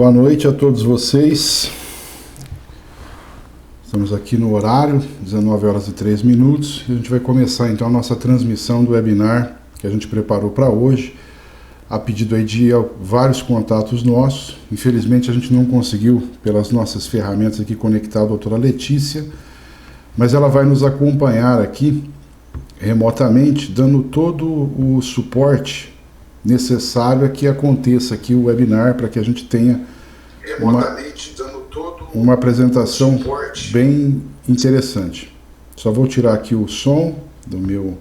Boa noite a todos vocês. Estamos aqui no horário, 19 horas e 3 minutos, e a gente vai começar então a nossa transmissão do webinar que a gente preparou para hoje, a pedido aí de vários contatos nossos. Infelizmente a gente não conseguiu, pelas nossas ferramentas aqui, conectar a doutora Letícia, mas ela vai nos acompanhar aqui remotamente, dando todo o suporte necessário a que aconteça aqui o webinar, para que a gente tenha uma apresentação bem interessante. Só vou tirar aqui o som do meu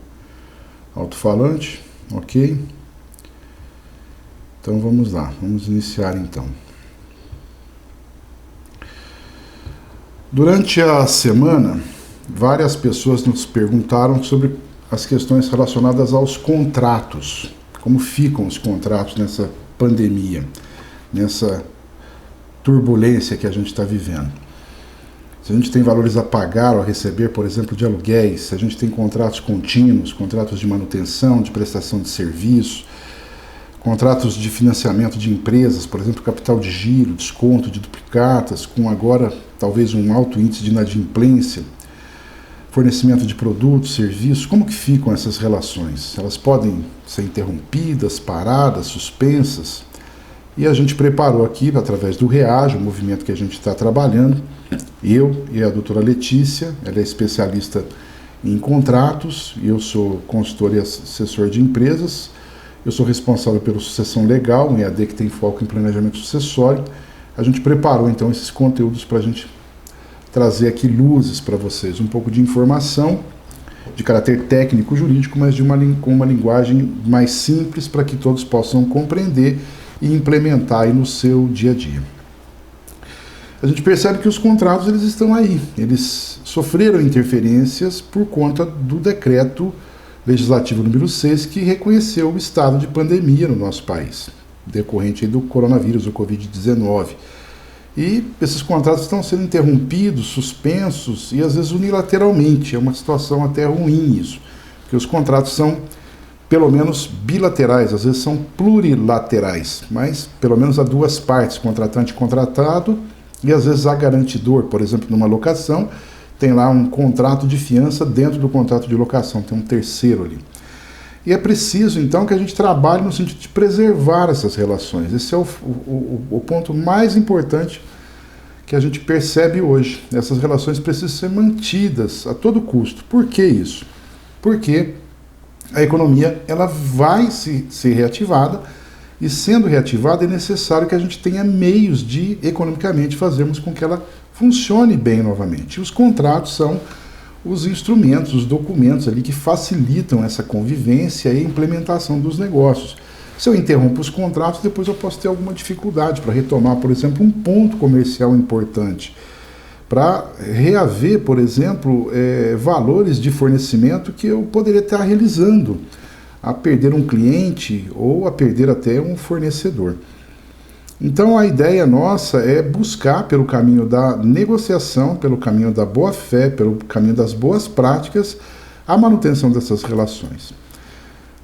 alto-falante, ok? Então vamos lá, vamos iniciar então. Durante a semana, várias pessoas nos perguntaram sobre as questões relacionadas aos contratos. Como ficam os contratos nessa pandemia, nessa turbulência que a gente está vivendo. Se a gente tem valores a pagar ou a receber, por exemplo, de aluguéis, se a gente tem contratos contínuos, contratos de manutenção, de prestação de serviço, contratos de financiamento de empresas, por exemplo, capital de giro, desconto de duplicatas, com agora talvez um alto índice de inadimplência, fornecimento de produtos, serviços, como que ficam essas relações? Elas podem ser interrompidas, paradas, suspensas? E a gente preparou aqui, através do REAGE, o movimento que a gente está trabalhando, eu e a doutora Letícia, ela é especialista em contratos, e eu sou consultor e assessor de empresas, eu sou responsável pela sucessão legal, um EAD que tem foco em planejamento sucessório. A gente preparou então esses conteúdos para a gente trazer aqui luzes para vocês, um pouco de informação de caráter técnico-jurídico, mas com uma linguagem mais simples para que todos possam compreender e implementar aí no seu dia a dia. A gente percebe que os contratos eles estão aí, eles sofreram interferências por conta do decreto legislativo número 6, que reconheceu o estado de pandemia no nosso país, decorrente aí do coronavírus, do Covid-19. E esses contratos estão sendo interrompidos, suspensos e às vezes unilateralmente. É uma situação até ruim isso, porque os contratos são pelo menos bilaterais, às vezes são plurilaterais, mas pelo menos há duas partes, contratante e contratado, e às vezes há garantidor. Por exemplo, numa locação, tem lá um contrato de fiança dentro do contrato de locação, tem um terceiro ali. E é preciso, então, que a gente trabalhe no sentido de preservar essas relações. Esse é o ponto mais importante que a gente percebe hoje. Essas relações precisam ser mantidas a todo custo. Por que isso? Porque a economia ela vai ser reativada, e sendo reativada é necessário que a gente tenha meios de, economicamente, fazermos com que ela funcione bem novamente. E os contratos são os instrumentos, os documentos ali que facilitam essa convivência e a implementação dos negócios. Se eu interrompo os contratos, depois eu posso ter alguma dificuldade para retomar, por exemplo, um ponto comercial importante, para reaver, por exemplo, valores de fornecimento que eu poderia estar realizando, a perder um cliente ou a perder até um fornecedor. Então a ideia nossa é buscar pelo caminho da negociação, pelo caminho da boa-fé, pelo caminho das boas práticas, a manutenção dessas relações.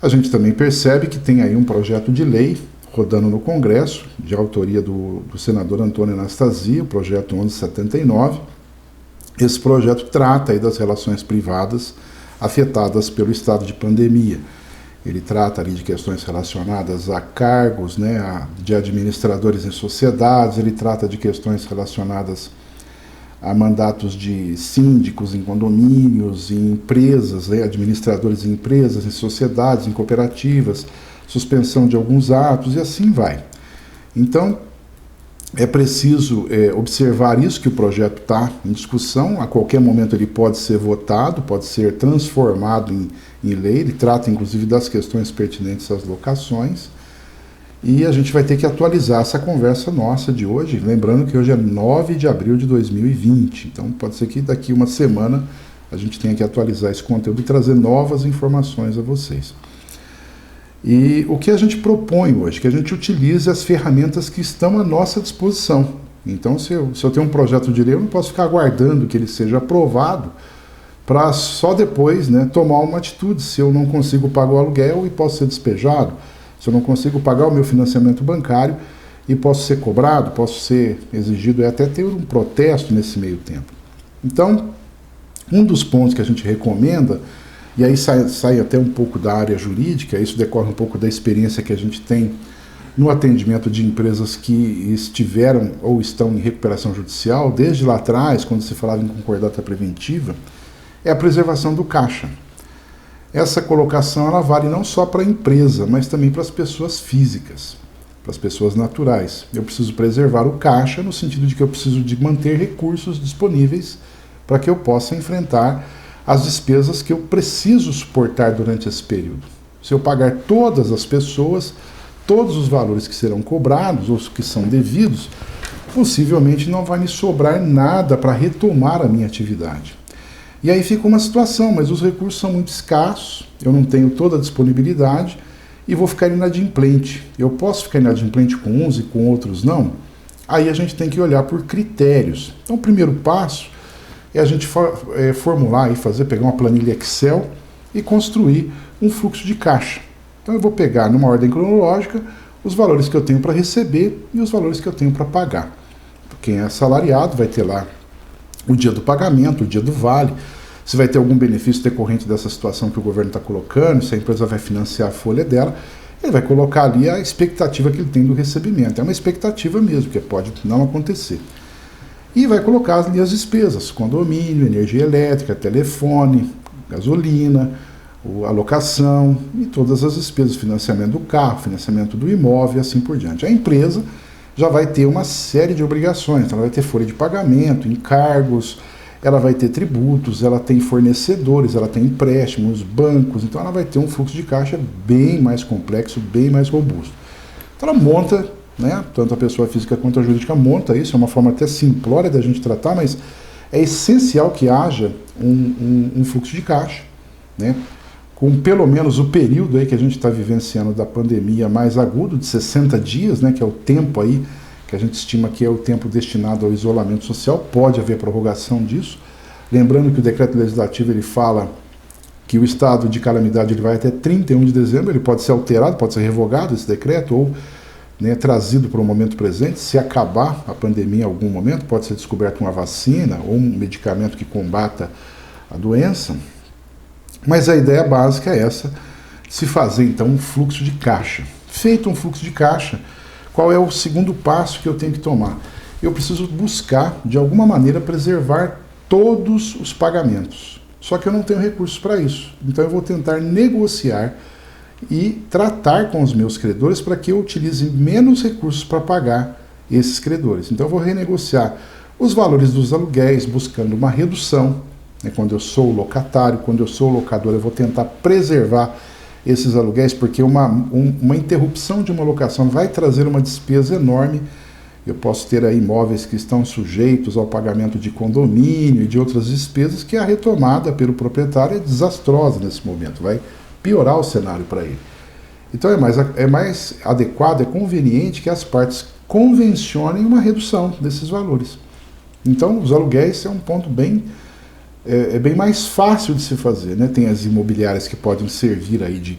A gente também percebe que tem aí um projeto de lei rodando no Congresso, de autoria do senador Antônio Anastasia, o projeto 1179. Esse projeto trata aí das relações privadas afetadas pelo estado de pandemia. Ele trata ali de questões relacionadas a cargos, de administradores em sociedades, ele trata de questões relacionadas a mandatos de síndicos em condomínios, em empresas, administradores em empresas, em sociedades, em cooperativas, suspensão de alguns atos e assim vai. Então, é preciso observar isso, que o projeto está em discussão, a qualquer momento ele pode ser votado, pode ser transformado em lei, ele trata inclusive das questões pertinentes às locações, e a gente vai ter que atualizar essa conversa nossa de hoje, lembrando que hoje é 9 de abril de 2020, então pode ser que daqui uma semana a gente tenha que atualizar esse conteúdo e trazer novas informações a vocês. E o que a gente propõe hoje? Que a gente utilize as ferramentas que estão à nossa disposição. Então, se eu tenho um projeto de lei, eu não posso ficar aguardando que ele seja aprovado para só depois tomar uma atitude. Se eu não consigo pagar o aluguel e posso ser despejado, se eu não consigo pagar o meu financiamento bancário e posso ser cobrado, posso ser exigido e até ter um protesto nesse meio tempo. Então, um dos pontos que a gente recomenda, e aí sai até um pouco da área jurídica, isso decorre um pouco da experiência que a gente tem no atendimento de empresas que estiveram ou estão em recuperação judicial, desde lá atrás, quando se falava em concordata preventiva, é a preservação do caixa. Essa colocação ela vale não só para a empresa, mas também para as pessoas físicas, para as pessoas naturais. Eu preciso preservar o caixa no sentido de que eu preciso de manter recursos disponíveis para que eu possa enfrentar as despesas que eu preciso suportar durante esse período. Se eu pagar todas as pessoas, todos os valores que serão cobrados ou que são devidos, possivelmente não vai me sobrar nada para retomar a minha atividade. E aí fica uma situação, mas os recursos são muito escassos, eu não tenho toda a disponibilidade e vou ficar inadimplente. Eu posso ficar inadimplente com uns e com outros não? Aí a gente tem que olhar por critérios. Então o primeiro passo é a gente formular e pegar uma planilha Excel e construir um fluxo de caixa. Então eu vou pegar numa ordem cronológica os valores que eu tenho para receber e os valores que eu tenho para pagar. Quem é assalariado vai ter lá o dia do pagamento, o dia do vale, se vai ter algum benefício decorrente dessa situação que o governo está colocando, se a empresa vai financiar a folha dela, ele vai colocar ali a expectativa que ele tem do recebimento. É uma expectativa mesmo, que pode não acontecer. E vai colocar ali as despesas, condomínio, energia elétrica, telefone, gasolina, a locação e todas as despesas, financiamento do carro, financiamento do imóvel e assim por diante. A empresa já vai ter uma série de obrigações, ela vai ter folha de pagamento, encargos, ela vai ter tributos, ela tem fornecedores, ela tem empréstimos, bancos, então ela vai ter um fluxo de caixa bem mais complexo, bem mais robusto. Então ela monta, né, tanto a pessoa física quanto a jurídica monta isso, é uma forma até simplória da gente tratar, mas é essencial que haja um fluxo de caixa, né, com pelo menos o período aí que a gente está vivenciando da pandemia mais agudo, de 60 dias, né, que é o tempo aí que a gente estima que é o tempo destinado ao isolamento social, pode haver prorrogação disso. Lembrando que o decreto legislativo ele fala que o estado de calamidade ele vai até 31 de dezembro, ele pode ser alterado, pode ser revogado esse decreto, ou, né, trazido para o momento presente. Se acabar a pandemia em algum momento, pode ser descoberta uma vacina ou um medicamento que combata a doença. Mas a ideia básica é essa, se fazer então um fluxo de caixa. Feito um fluxo de caixa, qual é o segundo passo que eu tenho que tomar? Eu preciso buscar, de alguma maneira, preservar todos os pagamentos. Só que eu não tenho recursos para isso. Então eu vou tentar negociar e tratar com os meus credores para que eu utilize menos recursos para pagar esses credores. Então eu vou renegociar os valores dos aluguéis, buscando uma redução. Quando eu sou locatário, quando eu sou locador, eu vou tentar preservar esses aluguéis, porque uma interrupção de uma locação vai trazer uma despesa enorme. Eu posso ter aí imóveis que estão sujeitos ao pagamento de condomínio e de outras despesas, que a retomada pelo proprietário é desastrosa nesse momento, vai piorar o cenário para ele. Então é mais adequado, é conveniente que as partes convencionem uma redução desses valores. Então os aluguéis é um ponto bem mais fácil de se fazer, né? Tem as imobiliárias que podem servir aí de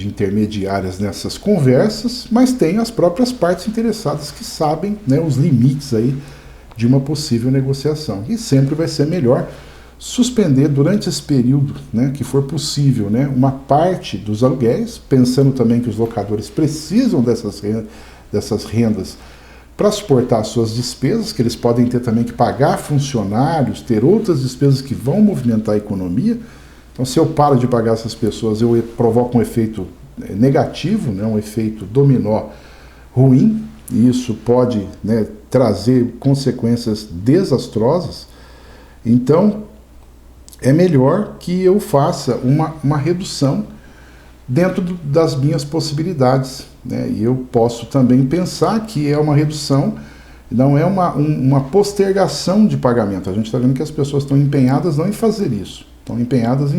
intermediárias nessas conversas, mas tem as próprias partes interessadas que sabem, né, os limites aí de uma possível negociação. E sempre vai ser melhor suspender durante esse período, né, que for possível, né, uma parte dos aluguéis, pensando também que os locadores precisam dessas rendas para suportar as suas despesas, que eles podem ter também que pagar funcionários, ter outras despesas que vão movimentar a economia. Então, se eu paro de pagar essas pessoas, eu provoco um efeito negativo, né, um efeito dominó ruim, e isso pode, né, trazer consequências desastrosas. Então, é melhor que eu faça uma redução dentro das minhas possibilidades, né? E eu posso também pensar que é uma redução, não é uma postergação de pagamento. A gente está vendo que as pessoas estão empenhadas não em fazer isso, estão empenhadas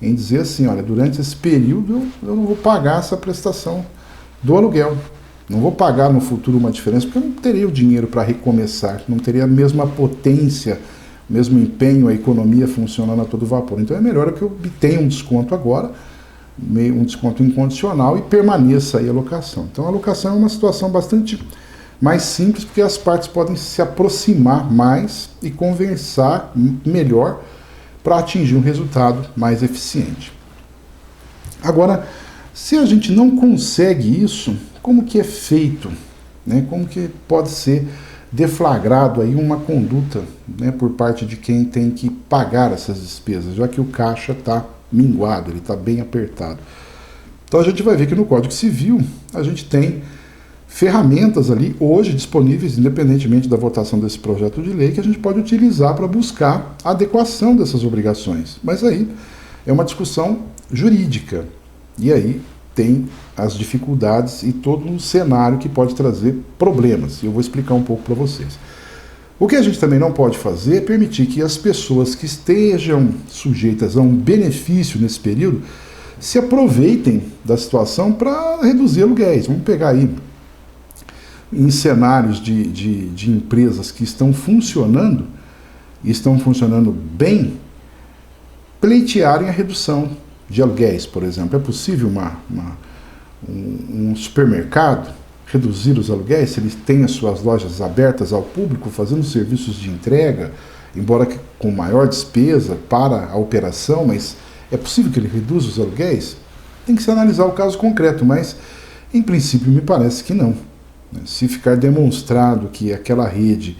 em dizer assim, olha, durante esse período eu não vou pagar essa prestação do aluguel, não vou pagar no futuro uma diferença, porque eu não teria o dinheiro para recomeçar, não teria a mesma potência, o mesmo empenho, a economia funcionando a todo vapor. Então é melhor que eu obtenha um desconto agora, um desconto incondicional, e permaneça aí a locação. Então a locação é uma situação bastante mais simples, porque as partes podem se aproximar mais e conversar melhor para atingir um resultado mais eficiente. Agora, se a gente não consegue isso, como que é feito? Né? Como que pode ser deflagrado aí uma conduta, né, por parte de quem tem que pagar essas despesas, já que o caixa está minguado, ele está bem apertado? Então a gente vai ver que no Código Civil a gente tem ferramentas ali hoje disponíveis, independentemente da votação desse projeto de lei, que a gente pode utilizar para buscar a adequação dessas obrigações. Mas aí é uma discussão jurídica. E aí tem as dificuldades e todo um cenário que pode trazer problemas. Eu vou explicar um pouco para vocês. O que a gente também não pode fazer é permitir que as pessoas que estejam sujeitas a um benefício nesse período se aproveitem da situação para reduzir aluguéis. Vamos pegar aí em cenários de empresas que estão funcionando, e estão funcionando bem, pleitearem a redução de aluguéis, por exemplo. É possível um supermercado reduzir os aluguéis se ele tem as suas lojas abertas ao público, fazendo serviços de entrega, embora com maior despesa para a operação, mas é possível que ele reduza os aluguéis? Tem que se analisar o caso concreto, mas em princípio me parece que não. Se ficar demonstrado que aquela rede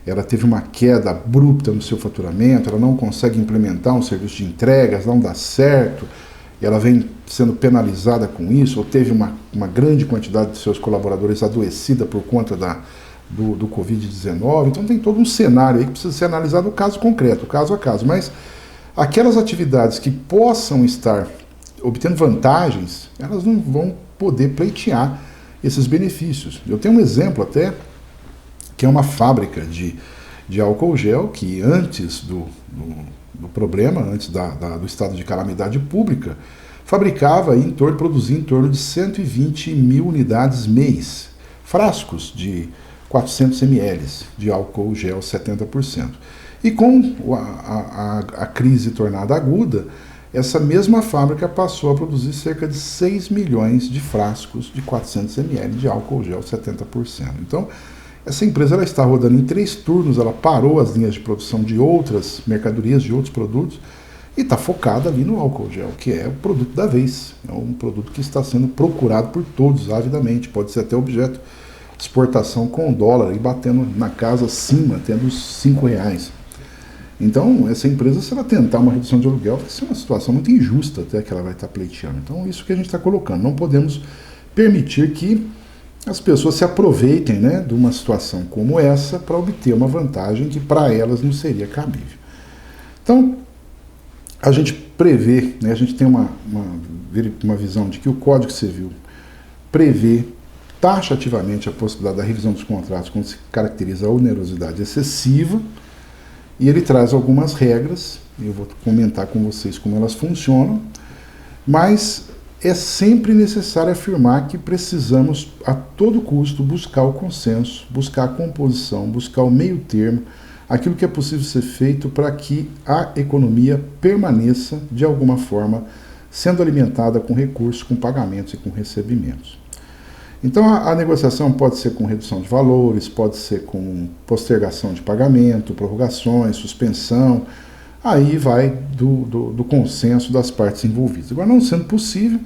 ela teve uma queda abrupta no seu faturamento, ela não consegue implementar um serviço de entregas, não dá certo, e ela vem sendo penalizada com isso, ou teve uma grande quantidade de seus colaboradores adoecida por conta do Covid-19, então tem todo um cenário aí que precisa ser analisado caso concreto, caso a caso. Mas aquelas atividades que possam estar obtendo vantagens, elas não vão poder pleitear esses benefícios. Eu tenho um exemplo até, que é uma fábrica de álcool gel, que antes do problema, antes do estado de calamidade pública, fabricava produzia em torno de 120 mil unidades mês, frascos de 400 ml de álcool gel 70%. E com a crise tornada aguda, essa mesma fábrica passou a produzir cerca de 6 milhões de frascos de 400 ml de álcool gel 70%. Então, essa empresa ela está rodando em 3 turnos, ela parou as linhas de produção de outras mercadorias, de outros produtos, e está focada ali no álcool gel, que é o produto da vez. É um produto que está sendo procurado por todos avidamente, pode ser até objeto de exportação com dólar, e batendo na casa acima, tendo os R$5. Então, essa empresa, se ela tentar uma redução de aluguel, vai ser uma situação muito injusta até que ela vai estar pleiteando. Então, isso que a gente está colocando. Não podemos permitir que as pessoas se aproveitem, né, de uma situação como essa para obter uma vantagem que para elas não seria cabível. Então, a gente prevê, né, a gente tem uma visão de que o Código Civil prevê taxativamente a possibilidade da revisão dos contratos quando se caracteriza a onerosidade excessiva, e ele traz algumas regras, eu vou comentar com vocês como elas funcionam, mas é sempre necessário afirmar que precisamos, a todo custo, buscar o consenso, buscar a composição, buscar o meio termo, aquilo que é possível ser feito para que a economia permaneça, de alguma forma, sendo alimentada com recursos, com pagamentos e com recebimentos. Então, a negociação pode ser com redução de valores, pode ser com postergação de pagamento, prorrogações, suspensão, aí vai do consenso das partes envolvidas. Agora, não sendo possível,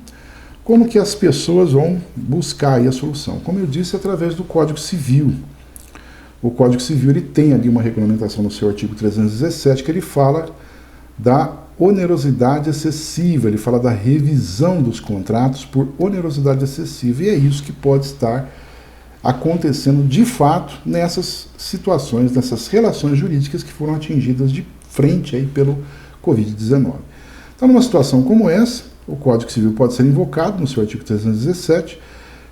como que as pessoas vão buscar aí a solução? Como eu disse, através do Código Civil. O Código Civil ele tem ali uma regulamentação no seu artigo 317 que ele fala da onerosidade excessiva, ele fala da revisão dos contratos por onerosidade excessiva, e é isso que pode estar acontecendo de fato nessas situações, nessas relações jurídicas que foram atingidas de frente aí pelo Covid-19. Então, numa situação como essa, o Código Civil pode ser invocado no seu artigo 317,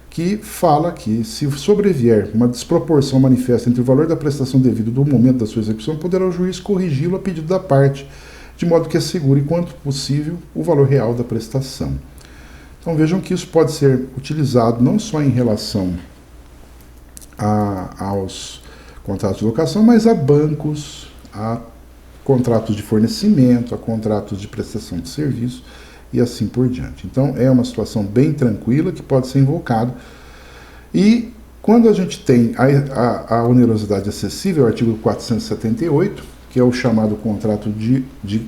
que fala que, se sobrevier uma desproporção manifesta entre o valor da prestação devida do momento da sua execução, poderá o juiz corrigi-lo a pedido da parte, de modo que assegure, quanto possível, o valor real da prestação. Então vejam que isso pode ser utilizado não só em relação aos contratos de locação, mas a bancos, a contratos de fornecimento, a contratos de prestação de serviço e assim por diante. Então é uma situação bem tranquila que pode ser invocado, e Quando a gente tem a onerosidade acessível, o artigo 478, que é o chamado contrato de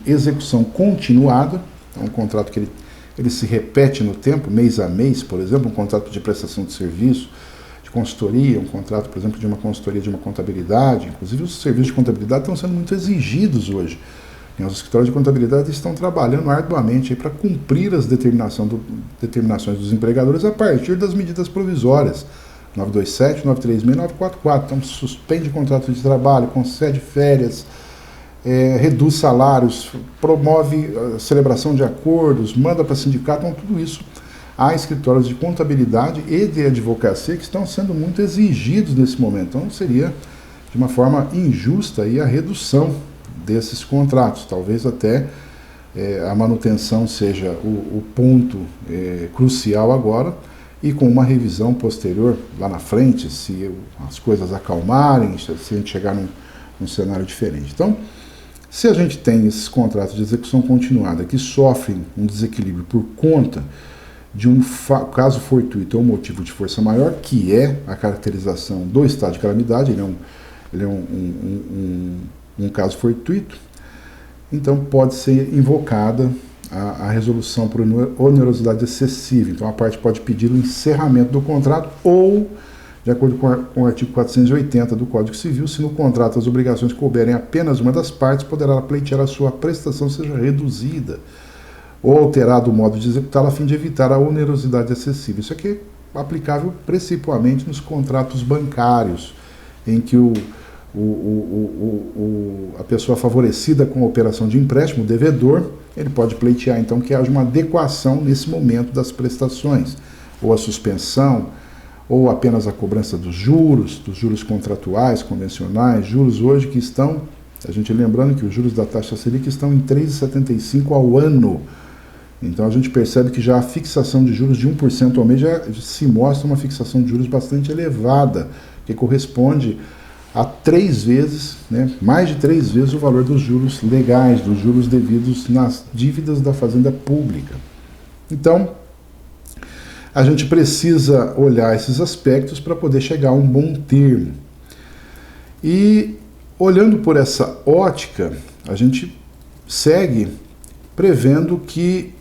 execução continuada, é um contrato que ele se repete no tempo, mês a mês, por exemplo, um contrato de prestação de serviço, de consultoria, um contrato, por exemplo, de uma consultoria de uma contabilidade. Inclusive, os serviços de contabilidade estão sendo muito exigidos hoje. Os escritórios de contabilidade estão trabalhando arduamente para cumprir as determinações dos empregadores a partir das medidas provisórias 927, 936 e 944. Então, suspende contrato de trabalho, concede férias, reduz salários, promove a celebração de acordos, manda para sindicato. Então, tudo isso há escritórios de contabilidade e de advocacia que estão sendo muito exigidos nesse momento. Então, seria de uma forma injusta a redução desses contratos. Talvez até a manutenção seja o ponto crucial agora, e com uma revisão posterior lá na frente, se as coisas acalmarem, se a gente chegar num cenário diferente. Então, se a gente tem esses contratos de execução continuada que sofrem um desequilíbrio por conta de um caso fortuito ou motivo de força maior, que é a caracterização do estado de calamidade, ele é um caso fortuito, então pode ser invocada a resolução por onerosidade excessiva. Então a parte pode pedir o encerramento do contrato ou, de acordo com o artigo 480 do Código Civil, se no contrato as obrigações couberem apenas uma das partes, poderá pleitear a sua prestação seja reduzida ou alterado o modo de executá-la a fim de evitar a onerosidade excessiva. Isso aqui é aplicável principalmente nos contratos bancários, em que a pessoa favorecida com a operação de empréstimo, o devedor, ele pode pleitear então que haja uma adequação nesse momento das prestações, ou a suspensão, ou apenas a cobrança dos juros contratuais, convencionais, juros hoje que estão, a gente lembrando que os juros da taxa Selic estão em 3,75 ao ano. Então a gente percebe que já a fixação de juros de 1% ao mês já se mostra uma fixação de juros bastante elevada, que corresponde a 3 vezes, mais de 3 vezes o valor dos juros legais, dos juros devidos nas dívidas da Fazenda Pública. Então, a gente precisa olhar esses aspectos para poder chegar a um bom termo. E, olhando por essa ótica, a gente segue prevendo que,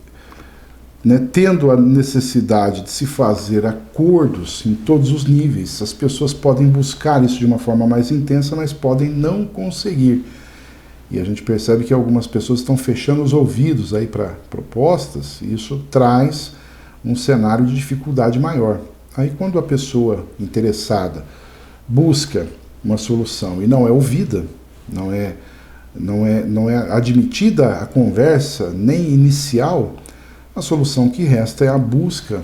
tendo a necessidade de se fazer acordos em todos os níveis, as pessoas podem buscar isso de uma forma mais intensa, mas podem não conseguir. E a gente percebe que algumas pessoas estão fechando os ouvidos aí para propostas, e isso traz um cenário de dificuldade maior. Aí quando a pessoa interessada busca uma solução e não é ouvida, não é admitida a conversa nem inicial, a solução que resta é a busca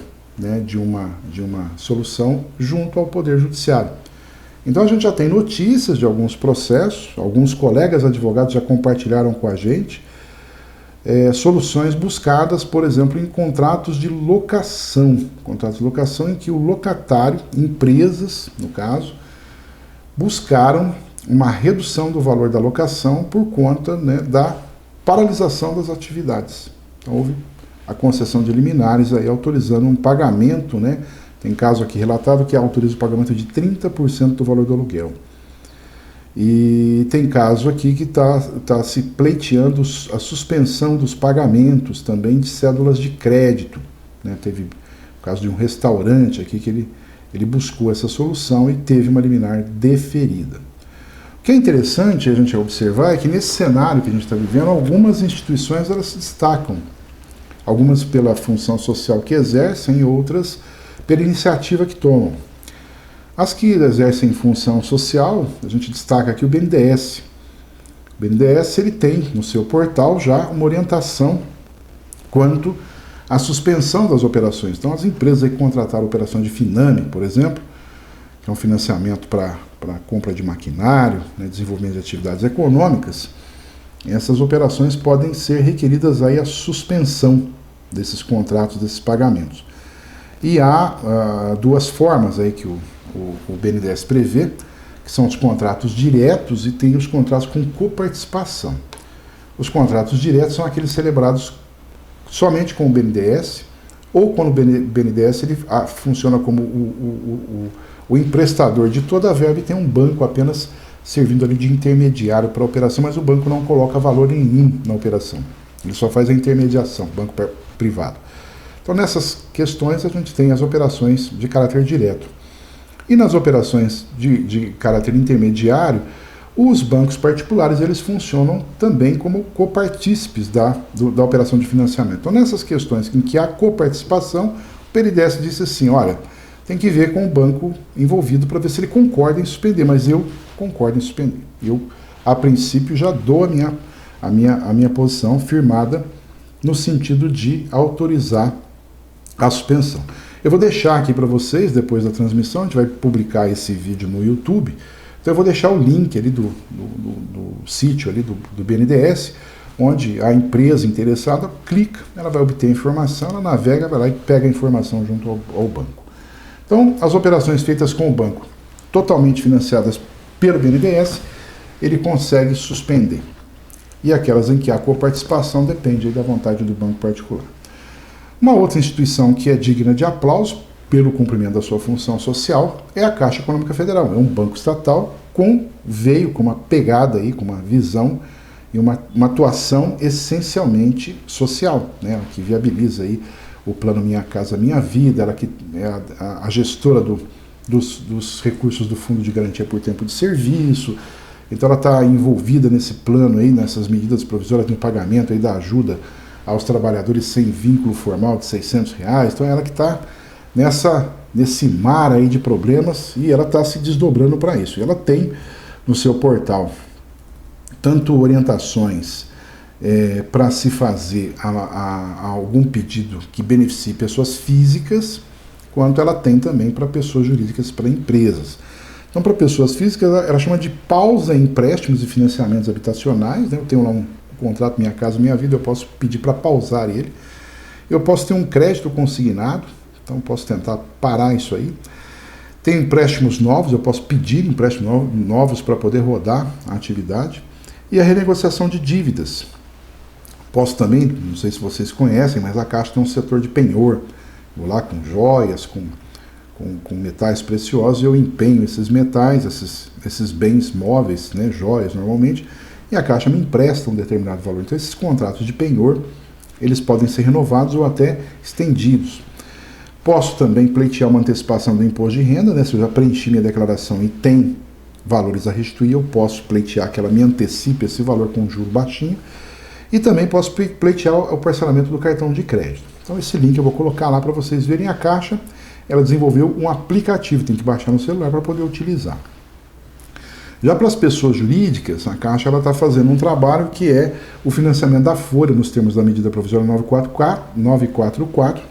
de uma solução junto ao Poder Judiciário. Então a gente já tem notícias de alguns processos, alguns colegas advogados já compartilharam com a gente soluções buscadas, por exemplo, em contratos de locação em que o locatário, empresas, no caso, buscaram uma redução do valor da locação por conta da paralisação das atividades. Então houve a concessão de liminares aí autorizando um pagamento, tem caso aqui relatado que autoriza o pagamento de 30% do valor do aluguel. E tem caso aqui que está se pleiteando a suspensão dos pagamentos também de cédulas de crédito. Teve o caso de um restaurante aqui que ele buscou essa solução e teve uma liminar deferida. O que é interessante a gente observar é que nesse cenário que a gente está vivendo, algumas instituições elas se destacam. Algumas pela função social que exercem e outras pela iniciativa que tomam. As que exercem função social, a gente destaca aqui o BNDES. O BNDES ele tem no seu portal já uma orientação quanto à suspensão das operações. Então as empresas que contrataram operações de Finame, por exemplo, que é um financiamento para compra de maquinário, desenvolvimento de atividades econômicas, essas operações podem ser requeridas aí a suspensão desses contratos, desses pagamentos. E há 2 formas aí que o BNDES prevê, que são os contratos diretos e tem os contratos com coparticipação. Os contratos diretos são aqueles celebrados somente com o BNDES, ou quando o BNDES ele funciona como o emprestador de toda a verba e tem um banco apenas servindo ali de intermediário para a operação, mas o banco não coloca valor nenhum na operação. Ele só faz a intermediação, banco privado. Então, nessas questões, a gente tem as operações de caráter direto. E nas operações de caráter intermediário, os bancos particulares eles funcionam também como copartícipes da operação de financiamento. Então, nessas questões em que há coparticipação, o BNDES disse assim, olha, tem que ver com o banco envolvido para ver se ele concorda em suspender, mas eu concordo em suspender. Eu, a princípio, já dou a minha posição firmada no sentido de autorizar a suspensão. Eu vou deixar aqui para vocês, depois da transmissão, a gente vai publicar esse vídeo no YouTube, então eu vou deixar o link ali do sítio ali do BNDES, onde a empresa interessada clica, ela vai obter a informação, ela navega, vai lá e pega a informação junto ao banco. Então, as operações feitas com o banco, totalmente financiadas pelo BNDES, ele consegue suspender. E aquelas em que há coparticipação depende aí da vontade do banco particular. Uma outra instituição que é digna de aplauso pelo cumprimento da sua função social é a Caixa Econômica Federal. É um banco estatal veio com uma pegada aí, com uma visão e uma atuação essencialmente social, né? Ela que viabiliza aí o plano Minha Casa Minha Vida, ela que é a gestora dos recursos do Fundo de Garantia por Tempo de Serviço. Então ela está envolvida nesse plano aí, nessas medidas provisórias no pagamento aí da ajuda aos trabalhadores sem vínculo formal de R$600. Então ela que está nesse mar aí de problemas e ela está se desdobrando para isso. E ela tem no seu portal tanto orientações para se fazer a algum pedido que beneficie pessoas físicas, quanto ela tem também para pessoas jurídicas, para empresas. Então, para pessoas físicas, ela chama de pausa em empréstimos e financiamentos habitacionais, né? Eu tenho lá um contrato Minha Casa Minha Vida, eu posso pedir para pausar ele. Eu posso ter um crédito consignado, então posso tentar parar isso aí. Tem empréstimos novos, eu posso pedir empréstimos novos para poder rodar a atividade. E a renegociação de dívidas. Posso também, não sei se vocês conhecem, mas a Caixa tem um setor de penhor. Vou lá com joias, com metais preciosos, eu empenho esses metais, esses bens móveis, né, joias normalmente, e a Caixa me empresta um determinado valor. Então esses contratos de penhor, eles podem ser renovados ou até estendidos. Posso também pleitear uma antecipação do imposto de renda, né, se eu já preenchi minha declaração e tem valores a restituir, eu posso pleitear que ela me antecipe esse valor com juro baixinho, e também posso pleitear o parcelamento do cartão de crédito. Então esse link eu vou colocar lá para vocês verem. A Caixa, ela desenvolveu um aplicativo, tem que baixar no celular para poder utilizar. Já para as pessoas jurídicas, a Caixa está fazendo um trabalho que é o financiamento da folha, nos termos da medida provisória 944,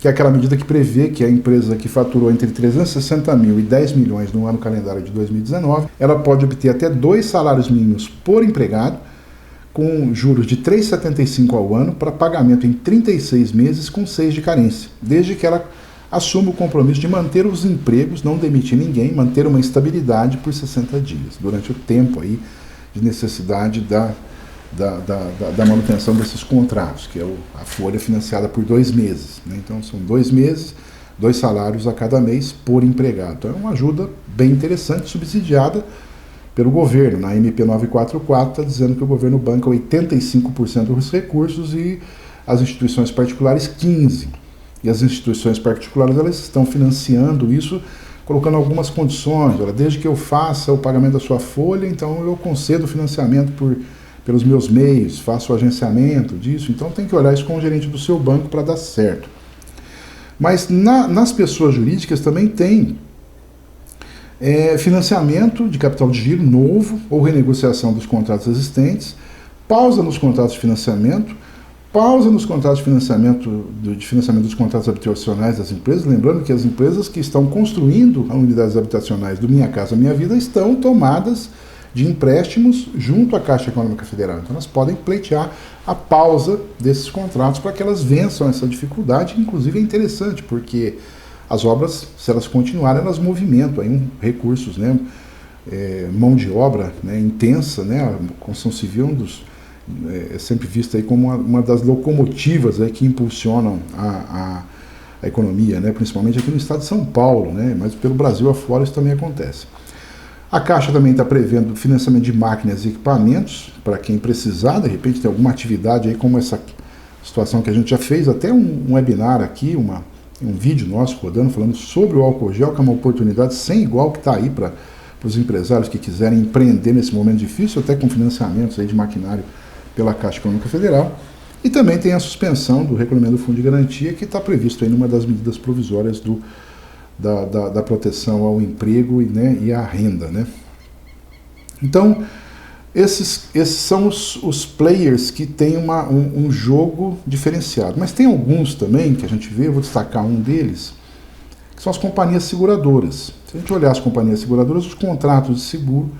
que é aquela medida que prevê que a empresa que faturou entre 360 mil e 10 milhões no ano calendário de 2019, ela pode obter até 2 salários mínimos por empregado, com juros de 3,75 ao ano para pagamento em 36 meses com 6 de carência, desde que ela assuma o compromisso de manter os empregos, não demitir ninguém, manter uma estabilidade por 60 dias, durante o tempo aí de necessidade da manutenção desses contratos, que é a folha financiada por 2 meses. Né? Então são 2 meses, 2 salários a cada mês por empregado. Então é uma ajuda bem interessante, subsidiada pelo governo. Na MP 944 está dizendo que o governo banca 85% dos recursos e as instituições particulares 15%. E as instituições particulares elas estão financiando isso, colocando algumas condições. Olha, desde que eu faça o pagamento da sua folha, então eu concedo o financiamento pelos meus meios, faço o agenciamento disso. Então tem que olhar isso com o gerente do seu banco para dar certo. Mas nas pessoas jurídicas também tem financiamento de capital de giro novo ou renegociação dos contratos existentes, pausa nos contratos de financiamento, pausa nos contratos de financiamento dos contratos habitacionais das empresas, lembrando que as empresas que estão construindo unidades habitacionais do Minha Casa Minha Vida estão tomadas de empréstimos junto à Caixa Econômica Federal. Então elas podem pleitear a pausa desses contratos para que elas vençam essa dificuldade. Inclusive é interessante, porque as obras, se elas continuarem, elas movimentam aí recursos, né, mão de obra, né, intensa, né, a construção civil é sempre vista aí como uma das locomotivas aí que impulsionam a a economia, né? Principalmente aqui no estado de São Paulo, né? Mas pelo Brasil afora isso também acontece. A Caixa também está prevendo financiamento de máquinas e equipamentos para quem precisar, de repente tem alguma atividade aí como essa situação que a gente já fez, até um webinar aqui, um vídeo nosso rodando falando sobre o álcool gel, que é uma oportunidade sem igual que está aí para os empresários que quiserem empreender nesse momento difícil, até com financiamentos aí de maquinário pela Caixa Econômica Federal. E também tem a suspensão do recolhimento do Fundo de Garantia, que está previsto aí numa das medidas provisórias da proteção ao emprego e à renda, né? Então, esses são os players que têm um jogo diferenciado. Mas tem alguns também que a gente vê, eu vou destacar um deles, que são as companhias seguradoras. Se a gente olhar as companhias seguradoras, os contratos de seguro,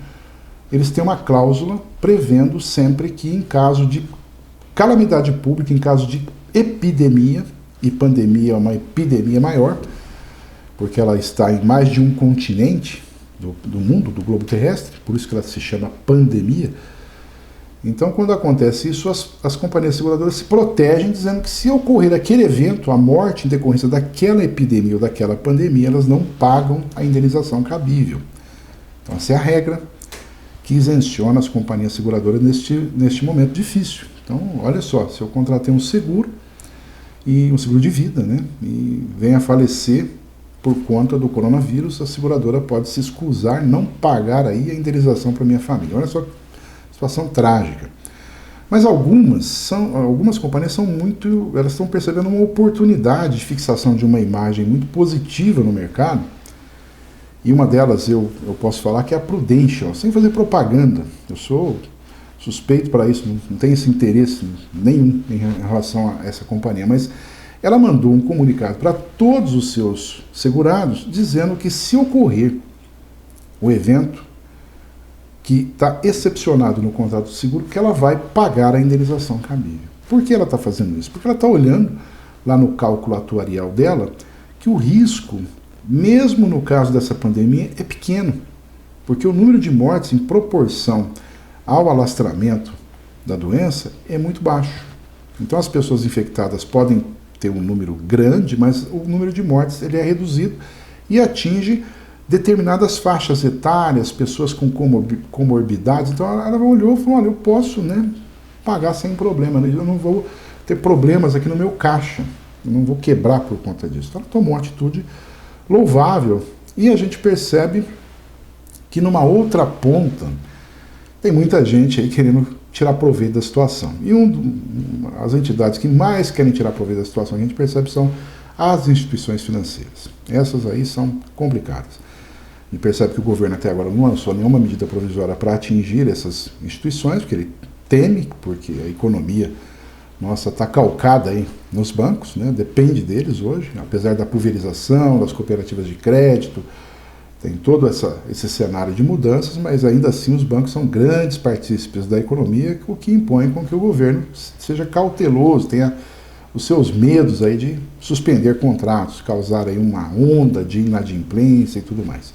eles têm uma cláusula prevendo sempre que em caso de calamidade pública, em caso de epidemia, e pandemia é uma epidemia maior, porque ela está em mais de um continente do mundo, do globo terrestre, por isso que ela se chama pandemia. Então, quando acontece isso, as companhias seguradoras se protegem, dizendo que se ocorrer aquele evento, a morte em decorrência daquela epidemia ou daquela pandemia, elas não pagam a indenização cabível. Então, essa é a regra que isenciona as companhias seguradoras neste momento difícil. Então, olha só, se eu contratei um seguro, e um seguro de vida, né, e venha a falecer por conta do coronavírus, a seguradora pode se escusar, não pagar aí a indenização para minha família. Olha só, situação trágica. Mas algumas companhias elas estão percebendo uma oportunidade de fixação de uma imagem muito positiva no mercado, e uma delas eu posso falar que é a Prudential, sem fazer propaganda. Eu sou suspeito para isso, não tenho esse interesse nenhum em relação a essa companhia, mas ela mandou um comunicado para todos os seus segurados, dizendo que se ocorrer o evento que está excepcionado no contrato de seguro, que ela vai pagar a indenização cabível. Por que ela está fazendo isso? Porque ela está olhando lá no cálculo atuarial dela que o risco, mesmo no caso dessa pandemia, é pequeno, porque o número de mortes em proporção ao alastramento da doença é muito baixo. Então as pessoas infectadas podem ter um número grande, mas o número de mortes ele é reduzido e atinge determinadas faixas etárias, pessoas com comorbidades. Então ela olhou e falou, olha, eu posso, né, pagar sem problema, eu não vou ter problemas aqui no meu caixa, eu não vou quebrar por conta disso. Então ela tomou uma atitude louvável e a gente percebe que numa outra ponta tem muita gente aí querendo tirar proveito da situação. E as entidades que mais querem tirar proveito da situação, a gente percebe, são as instituições financeiras. Essas aí são complicadas. A gente percebe que o governo até agora não lançou nenhuma medida provisória para atingir essas instituições, porque ele teme, porque a economia nossa está calcada aí nos bancos, né? Depende deles hoje, apesar da pulverização, das cooperativas de crédito, tem todo esse cenário de mudanças, mas ainda assim os bancos são grandes partícipes da economia, o que impõe com que o governo seja cauteloso, tenha os seus medos aí de suspender contratos, causar aí uma onda de inadimplência e tudo mais.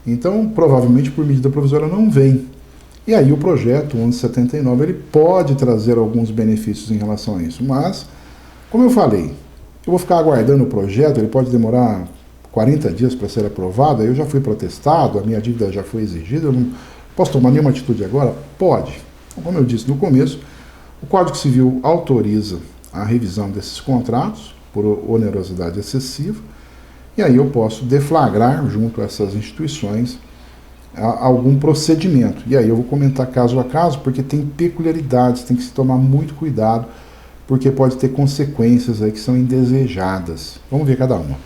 Então, provavelmente por medida provisória não vem. E aí o projeto 1179 ele pode trazer alguns benefícios em relação a isso, mas, como eu falei, eu vou ficar aguardando o projeto, ele pode demorar 40 dias para ser aprovado, eu já fui protestado, a minha dívida já foi exigida, eu não posso tomar nenhuma atitude agora? Pode. Como eu disse no começo, o Código Civil autoriza a revisão desses contratos por onerosidade excessiva, e aí eu posso deflagrar junto a essas instituições algum procedimento. E aí eu vou comentar caso a caso, porque tem peculiaridades, tem que se tomar muito cuidado, porque pode ter consequências aí que são indesejadas. Vamos ver cada uma.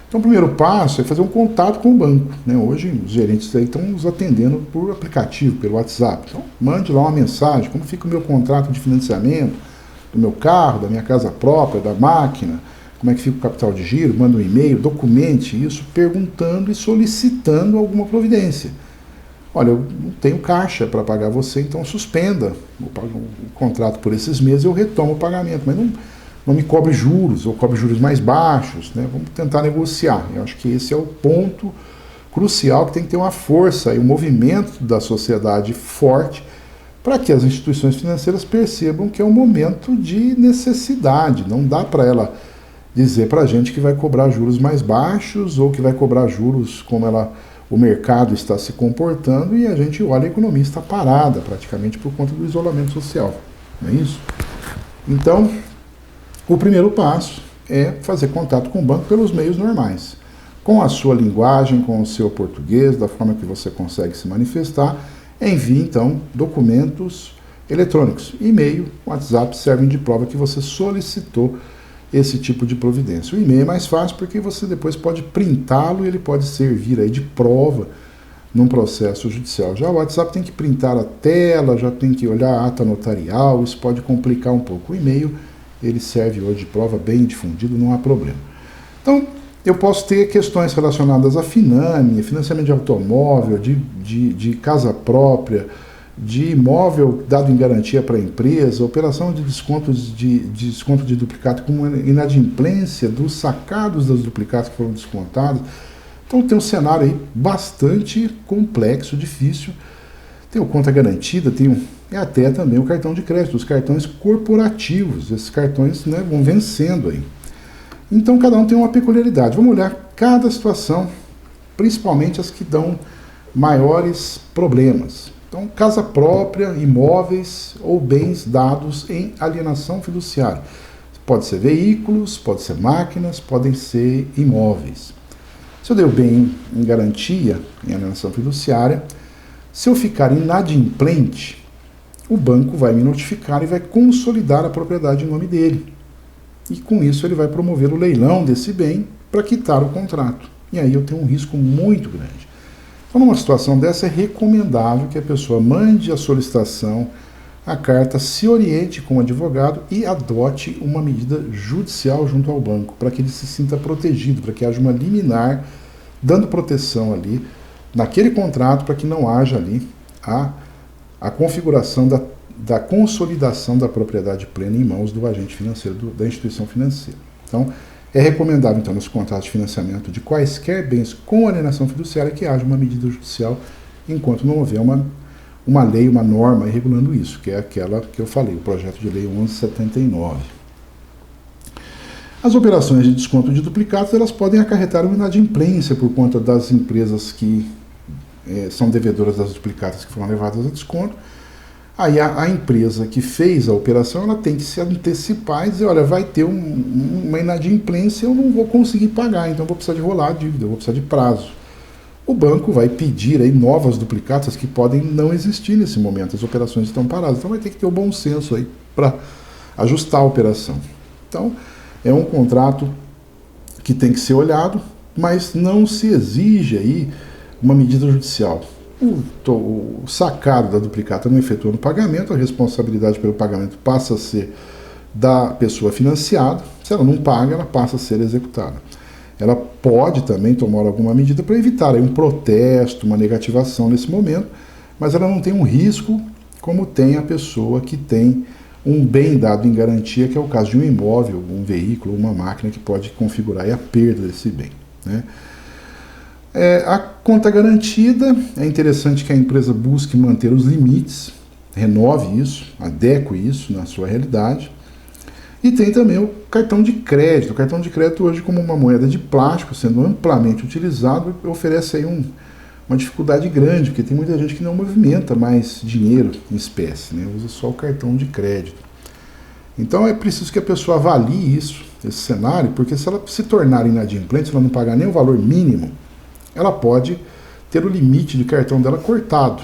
Então, o primeiro passo é fazer um contato com o banco, né? Hoje, os gerentes aí estão nos atendendo por aplicativo, pelo WhatsApp. Então, mande lá uma mensagem, como fica o meu contrato de financiamento do meu carro, da minha casa própria, da máquina, como é que fica o capital de giro, manda um e-mail, documente isso, perguntando e solicitando alguma providência. Olha, eu não tenho caixa para pagar você, então suspenda o contrato por esses meses, eu retomo o pagamento, mas não me cobre juros, ou cobre juros mais baixos, né? Vamos tentar negociar. Eu acho que esse é o ponto crucial, que tem que ter uma força e um movimento da sociedade forte para que as instituições financeiras percebam que é um momento de necessidade. Não dá para ela dizer para a gente que vai cobrar juros mais baixos ou que vai cobrar juros como o mercado está se comportando, e a gente olha, a economia está parada praticamente por conta do isolamento social, não é isso? Então, o primeiro passo é fazer contato com o banco pelos meios normais, com a sua linguagem, com o seu português, da forma que você consegue se manifestar. Envie, então, documentos eletrônicos. E-mail, WhatsApp servem de prova que você solicitou esse tipo de providência. O e-mail é mais fácil porque você depois pode printá-lo e ele pode servir aí de prova num processo judicial. Já o WhatsApp tem que printar a tela, já tem que olhar a ata notarial, isso pode complicar um pouco. O e-mail, ele serve hoje de prova bem difundido, não há problema. Então, eu posso ter questões relacionadas a Finame, financiamento de automóvel, de casa própria, de imóvel dado em garantia para a empresa, operação de desconto de duplicado com inadimplência dos sacados dos duplicados que foram descontados. Então tem um cenário aí bastante complexo, difícil. Tem o conta garantida, e até também o cartão de crédito, os cartões corporativos, esses cartões, né, vão vencendo aí. Então cada um tem uma peculiaridade. Vamos olhar cada situação, principalmente as que dão maiores problemas. Então, casa própria, imóveis ou bens dados em alienação fiduciária. Pode ser veículos, pode ser máquinas, podem ser imóveis. Se eu dei o bem em garantia, em alienação fiduciária, se eu ficar inadimplente, o banco vai me notificar e vai consolidar a propriedade em nome dele. E com isso ele vai promover o leilão desse bem para quitar o contrato. E aí eu tenho um risco muito grande. Então, numa situação dessa, é recomendável que a pessoa mande a solicitação, a carta, se oriente com o advogado e adote uma medida judicial junto ao banco, para que ele se sinta protegido, para que haja uma liminar dando proteção ali naquele contrato, para que não haja ali a configuração da consolidação da propriedade plena em mãos do agente financeiro, da instituição financeira. Então, é recomendável, então, nos contratos de financiamento de quaisquer bens com alienação fiduciária que haja uma medida judicial, enquanto não houver uma lei, uma norma regulando isso, que é aquela que eu falei, o projeto de lei 1179. As operações de desconto de duplicados, elas podem acarretar uma inadimplência por conta das empresas que são devedoras das duplicatas que foram levadas a desconto. Aí a empresa que fez a operação, ela tem que se antecipar e dizer, olha, vai ter uma inadimplência, eu não vou conseguir pagar, então eu vou precisar de rolar a dívida, eu vou precisar de prazo. O banco vai pedir aí novas duplicatas que podem não existir nesse momento, as operações estão paradas, então vai ter que ter o bom senso aí para ajustar a operação. Então, é um contrato que tem que ser olhado, mas não se exige aí uma medida judicial. O sacado da duplicata não efetuando o pagamento, a responsabilidade pelo pagamento passa a ser da pessoa financiada. Se ela não paga, ela passa a ser executada. Ela pode também tomar alguma medida para evitar aí um protesto, uma negativação nesse momento, mas ela não tem um risco como tem a pessoa que tem um bem dado em garantia, que é o caso de um imóvel, um veículo, uma máquina que pode configurar aí a perda desse bem, né? A conta garantida, é interessante que a empresa busque manter os limites, renove isso, adeque isso na sua realidade. E tem também o cartão de crédito. O cartão de crédito hoje, como uma moeda de plástico, sendo amplamente utilizado, oferece aí uma dificuldade grande, porque tem muita gente que não movimenta mais dinheiro em espécie, né? Usa só o cartão de crédito. Então é preciso que a pessoa avalie isso, esse cenário, porque se ela se tornar inadimplente, se ela não pagar nem o valor mínimo, ela pode ter o limite de cartão dela cortado.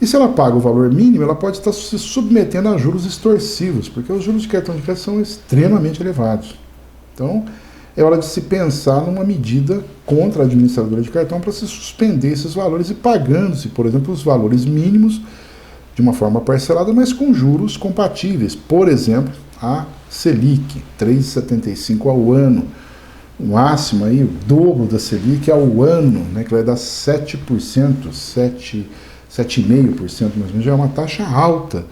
E se ela paga o valor mínimo, ela pode estar se submetendo a juros extorsivos, porque os juros de cartão de crédito são extremamente elevados. Então, é hora de se pensar numa medida contra a administradora de cartão para se suspender esses valores e pagando-se, por exemplo, os valores mínimos de uma forma parcelada, mas com juros compatíveis. Por exemplo, a Selic, 3,75 ao ano. O máximo aí, o dobro da Selic ao ano, né, que vai dar 7%, 7,5% mais ou menos, já é uma taxa alta.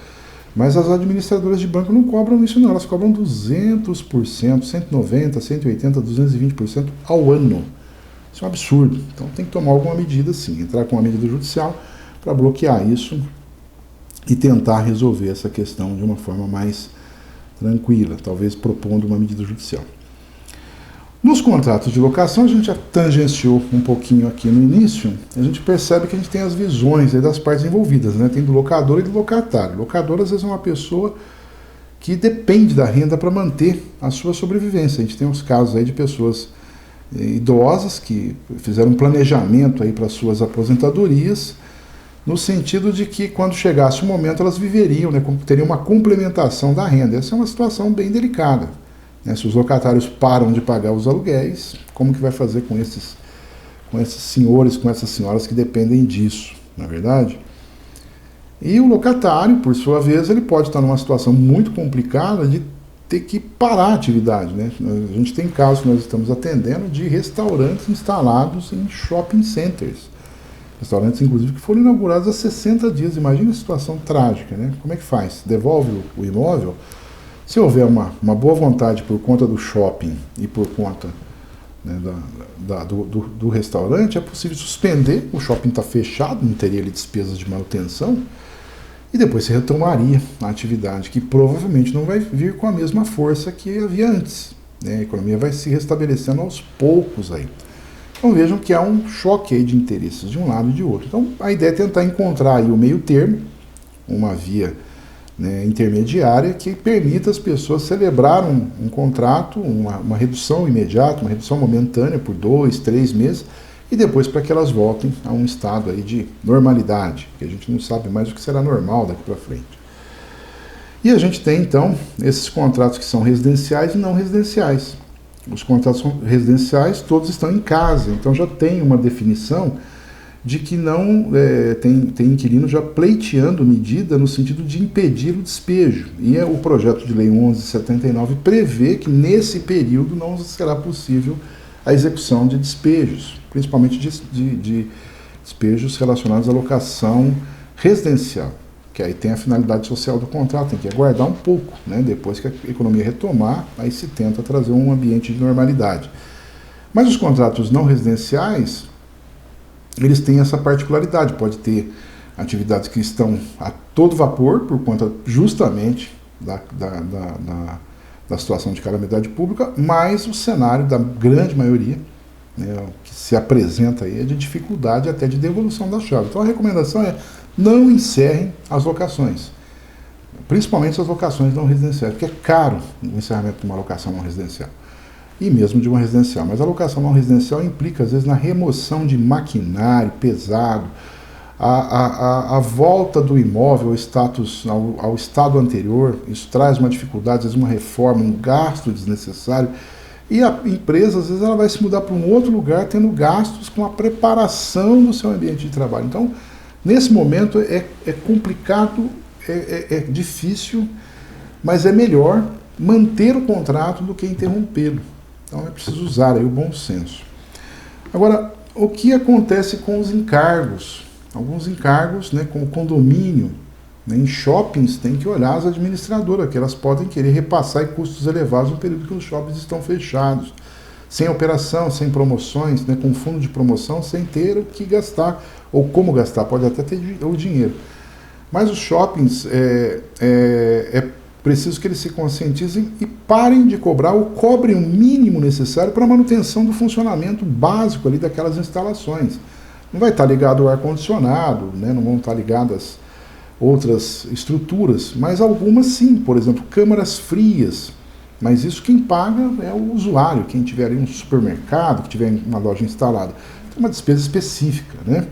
Mas as administradoras de banco não cobram isso não, elas cobram 200%, 190%, 180%, 220% ao ano. Isso é um absurdo. Então tem que tomar alguma medida sim, entrar com uma medida judicial para bloquear isso e tentar resolver essa questão de uma forma mais tranquila, talvez propondo uma medida judicial. Nos contratos de locação, a gente já tangenciou um pouquinho aqui no início, a gente percebe que a gente tem as visões aí das partes envolvidas, né? Tem do locador e do locatário. O locador, às vezes, é uma pessoa que depende da renda para manter a sua sobrevivência. A gente tem uns casos aí de pessoas idosas que fizeram um planejamento aí para suas aposentadorias, no sentido de que quando chegasse o momento elas viveriam, né? Teriam uma complementação da renda. Essa é uma situação bem delicada. Se os locatários param de pagar os aluguéis, como que vai fazer com esses senhores, com essas senhoras que dependem disso, não é verdade? E o locatário, por sua vez, ele pode estar numa situação muito complicada de ter que parar a atividade, né? A gente tem casos que nós estamos atendendo de restaurantes instalados em shopping centers. Restaurantes, inclusive, que foram inaugurados há 60 dias. Imagina a situação trágica, né? Como é que faz? Devolve o imóvel? Se houver uma boa vontade por conta do shopping e por conta, né, do restaurante, é possível suspender, o shopping está fechado, não teria ali despesas de manutenção, e depois se retomaria a atividade, que provavelmente não vai vir com a mesma força que havia antes, né? A economia vai se restabelecendo aos poucos aí. Então vejam que há um choque aí de interesses de um lado e de outro. Então a ideia é tentar encontrar aí o meio termo, uma via, né, intermediária, que permita às pessoas celebrar um contrato, uma redução imediata, uma redução momentânea por 2, 3 meses, e depois para que elas voltem a um estado aí de normalidade, que a gente não sabe mais o que será normal daqui para frente. E a gente tem, então, esses contratos que são residenciais e não residenciais. Os contratos residenciais todos estão em casa, então já tem uma definição de que não tem inquilino já pleiteando medida no sentido de impedir o despejo. E o projeto de lei 1179 prevê que nesse período não será possível a execução de despejos, principalmente de despejos relacionados à locação residencial, que aí tem a finalidade social do contrato, tem que aguardar um pouco, né? Depois que a economia retomar, aí se tenta trazer um ambiente de normalidade. Mas os contratos não residenciais, eles têm essa particularidade, pode ter atividades que estão a todo vapor, por conta justamente da situação de calamidade pública, mas o cenário da grande maioria, né, que se apresenta aí é de dificuldade até de devolução da chave. Então a recomendação é não encerrem as locações, principalmente as locações não residenciais, porque é caro o encerramento de uma locação não residencial. E mesmo de uma residencial. Mas a locação não residencial implica, às vezes, na remoção de maquinário pesado, a volta do imóvel ao estado anterior. Isso traz uma dificuldade, às vezes uma reforma, um gasto desnecessário. E a empresa, às vezes, ela vai se mudar para um outro lugar, tendo gastos com a preparação do seu ambiente de trabalho. Então, nesse momento, é complicado, é difícil, mas é melhor manter o contrato do que interrompê-lo. Então é preciso usar aí o bom senso. Agora, o que acontece com os encargos? Alguns encargos, né, como condomínio, né, em shoppings, tem que olhar as administradoras, que elas podem querer repassar custos elevados no período que os shoppings estão fechados, sem operação, sem promoções, né, com fundo de promoção, sem ter o que gastar, ou como gastar, pode até ter o dinheiro. Mas os shoppings é preciso que eles se conscientizem e parem de cobrar ou cobrem o mínimo necessário para a manutenção do funcionamento básico ali daquelas instalações. Não vai estar ligado ao ar-condicionado, né? Não vão estar ligadas outras estruturas, mas algumas sim, por exemplo, câmaras frias. Mas isso quem paga é o usuário, quem tiver ali um supermercado, que tiver uma loja instalada. Tem uma despesa específica, né?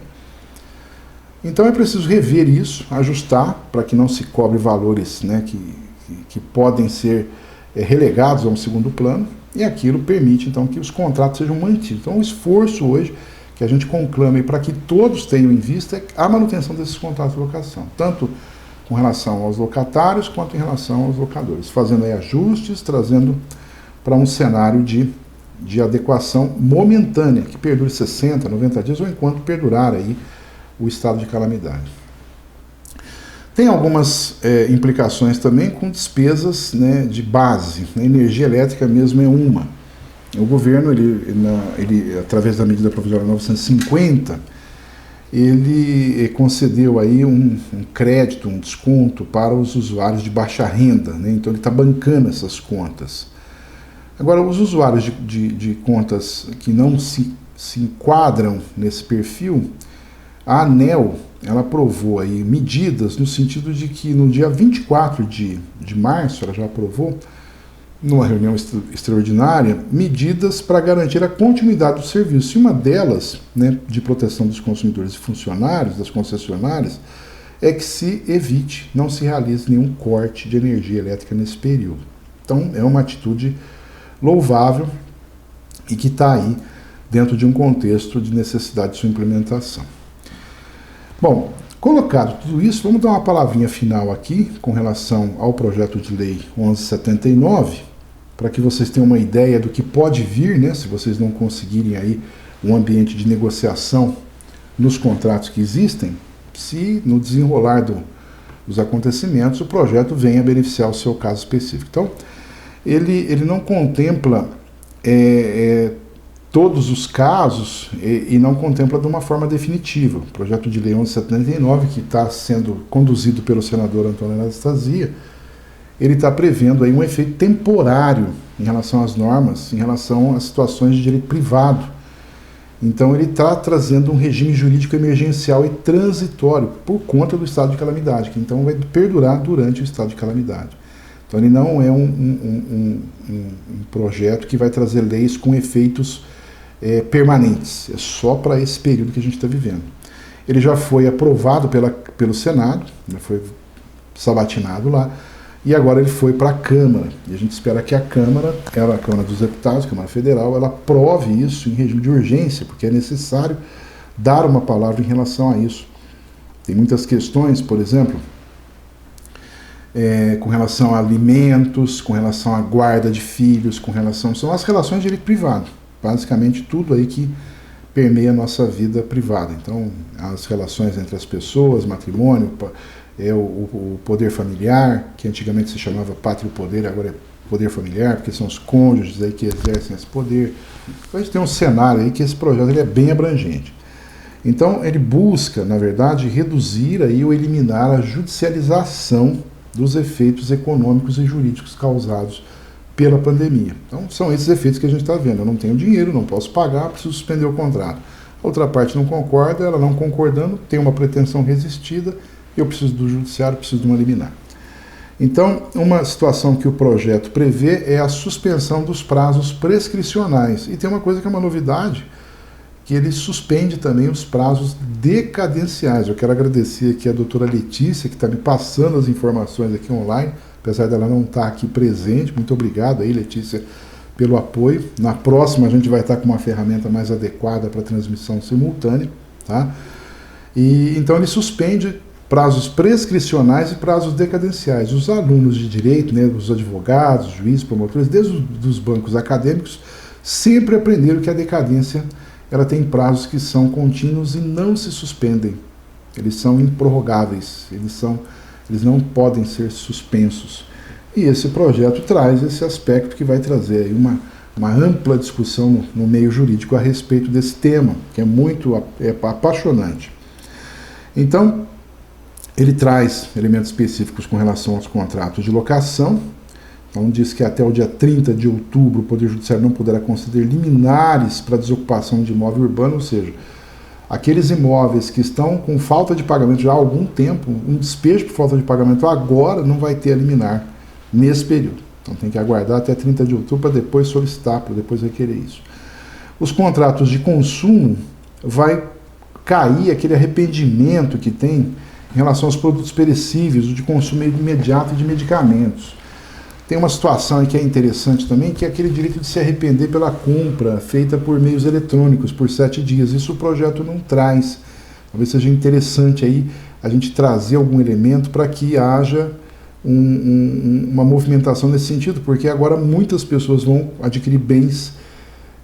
Então é preciso rever isso, ajustar para que não se cobre valores, né, que podem ser relegados a um segundo plano, e aquilo permite então que os contratos sejam mantidos. Então o esforço hoje que a gente conclama para que todos tenham em vista é a manutenção desses contratos de locação, tanto com relação aos locatários quanto em relação aos locadores, fazendo aí ajustes, trazendo para um cenário de adequação momentânea, que perdure 60, 90 dias, ou enquanto perdurar aí o estado de calamidade. Tem algumas implicações também com despesas, né, de base. A energia elétrica mesmo é uma. O governo, ele através da medida provisória 950, ele concedeu aí um crédito, um desconto para os usuários de baixa renda, né? Então ele está bancando essas contas. Agora, os usuários de contas que não se enquadram nesse perfil, a ANEEL, ela aprovou aí medidas no sentido de que no dia 24 de março, ela já aprovou, numa reunião extraordinária, medidas para garantir a continuidade do serviço. E uma delas, né, de proteção dos consumidores e funcionários das concessionárias, é que se evite, não se realize nenhum corte de energia elétrica nesse período. Então, é uma atitude louvável e que está aí dentro de um contexto de necessidade de sua implementação. Bom, colocado tudo isso, vamos dar uma palavrinha final aqui com relação ao projeto de lei 1179, para que vocês tenham uma ideia do que pode vir, né, se vocês não conseguirem aí um ambiente de negociação nos contratos que existem, se no desenrolar dos acontecimentos o projeto venha beneficiar o seu caso específico. Então, ele não contempla todos os casos e não contempla de uma forma definitiva. O projeto de lei 1179, que está sendo conduzido pelo senador Antônio Anastasia, ele está prevendo aí um efeito temporário em relação às normas, em relação às situações de direito privado. Então ele está trazendo um regime jurídico emergencial e transitório por conta do estado de calamidade, que então vai perdurar durante o estado de calamidade. Então ele não é um projeto que vai trazer leis com efeitos permanentes, é só para esse período que a gente está vivendo. Ele já foi aprovado pelo Senado, já foi sabatinado lá, e agora ele foi para a Câmara. E a gente espera que a Câmara dos Deputados, a Câmara Federal, ela aprove isso em regime de urgência, porque é necessário dar uma palavra em relação a isso. Tem muitas questões, por exemplo, com relação a alimentos, com relação à guarda de filhos, são as relações de direito privado. Basicamente tudo aí que permeia a nossa vida privada. Então, as relações entre as pessoas, matrimônio, o poder familiar, que antigamente se chamava pátrio poder, agora é poder familiar, porque são os cônjuges aí que exercem esse poder. Então, a gente tem um cenário aí que esse projeto ele é bem abrangente. Então, ele busca, na verdade, reduzir aí ou eliminar a judicialização dos efeitos econômicos e jurídicos causados pela pandemia. Então, são esses efeitos que a gente está vendo. Eu não tenho dinheiro, não posso pagar, preciso suspender o contrato. A outra parte não concorda, ela não concordando, tem uma pretensão resistida, eu preciso do judiciário, preciso de uma liminar. Então, uma situação que o projeto prevê é a suspensão dos prazos prescricionais. E tem uma coisa que é uma novidade, que ele suspende também os prazos decadenciais. Eu quero agradecer aqui a doutora Letícia, que está me passando as informações aqui online, apesar dela não estar aqui presente. Muito obrigado aí, Letícia, pelo apoio. Na próxima a gente vai estar com uma ferramenta mais adequada para transmissão simultânea, tá? E então ele suspende prazos prescricionais e prazos decadenciais. Os alunos de direito, né, os advogados, juízes, promotores, desde os bancos acadêmicos, sempre aprenderam que a decadência ela tem prazos que são contínuos e não se suspendem. Eles são improrrogáveis, eles não podem ser suspensos. E esse projeto traz esse aspecto que vai trazer aí uma ampla discussão no meio jurídico a respeito desse tema, que é muito apaixonante. Então, ele traz elementos específicos com relação aos contratos de locação. Então, diz que até o dia 30 de outubro o Poder Judiciário não poderá conceder liminares para desocupação de imóvel urbano, ou seja, aqueles imóveis que estão com falta de pagamento já há algum tempo, um despejo por falta de pagamento agora não vai ter a liminar nesse período. Então tem que aguardar até 30 de outubro para depois solicitar, para depois requerer isso. Os contratos de consumo vai cair aquele arrependimento que tem em relação aos produtos perecíveis, de consumo imediato e de medicamentos. Tem uma situação aí que é interessante também, que é aquele direito de se arrepender pela compra feita por meios eletrônicos por 7 dias. Isso o projeto não traz. Talvez seja interessante aí a gente trazer algum elemento para que haja uma movimentação nesse sentido, porque agora muitas pessoas vão adquirir bens,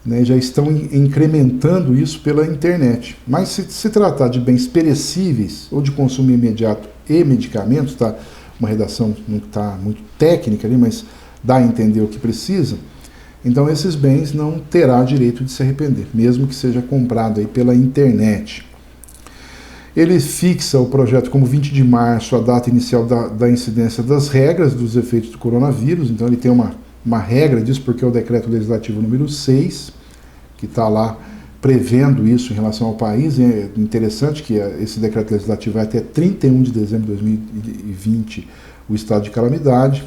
né, já estão incrementando isso pela internet. Mas se tratar de bens perecíveis ou de consumo imediato e medicamentos, tá? Uma redação não está muito técnica ali, mas dá a entender o que precisa, então esses bens não terá direito de se arrepender, mesmo que seja comprado aí pela internet. Ele fixa o projeto como 20 de março, a data inicial da incidência das regras dos efeitos do coronavírus, então ele tem uma uma regra disso, porque é o decreto legislativo número 6, que está lá prevendo isso em relação ao país. E é interessante que esse decreto legislativo vai até 31 de dezembro de 2020 o estado de calamidade.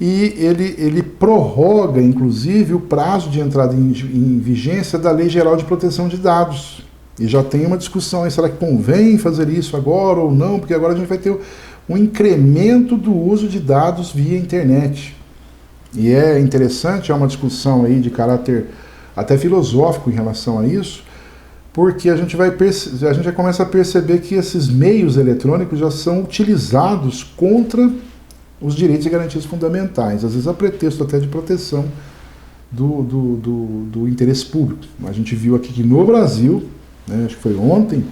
E ele prorroga, inclusive, o prazo de entrada em vigência da Lei Geral de Proteção de Dados. E já tem uma discussão aí, será que convém fazer isso agora ou não? Porque agora a gente vai ter um incremento do uso de dados via internet. E é interessante, é uma discussão aí de caráter até filosófico em relação a isso, porque a gente já começa a perceber que esses meios eletrônicos já são utilizados contra os direitos e garantias fundamentais, às vezes a pretexto até de proteção do interesse público. A gente viu aqui que no Brasil, né, acho que foi ontem,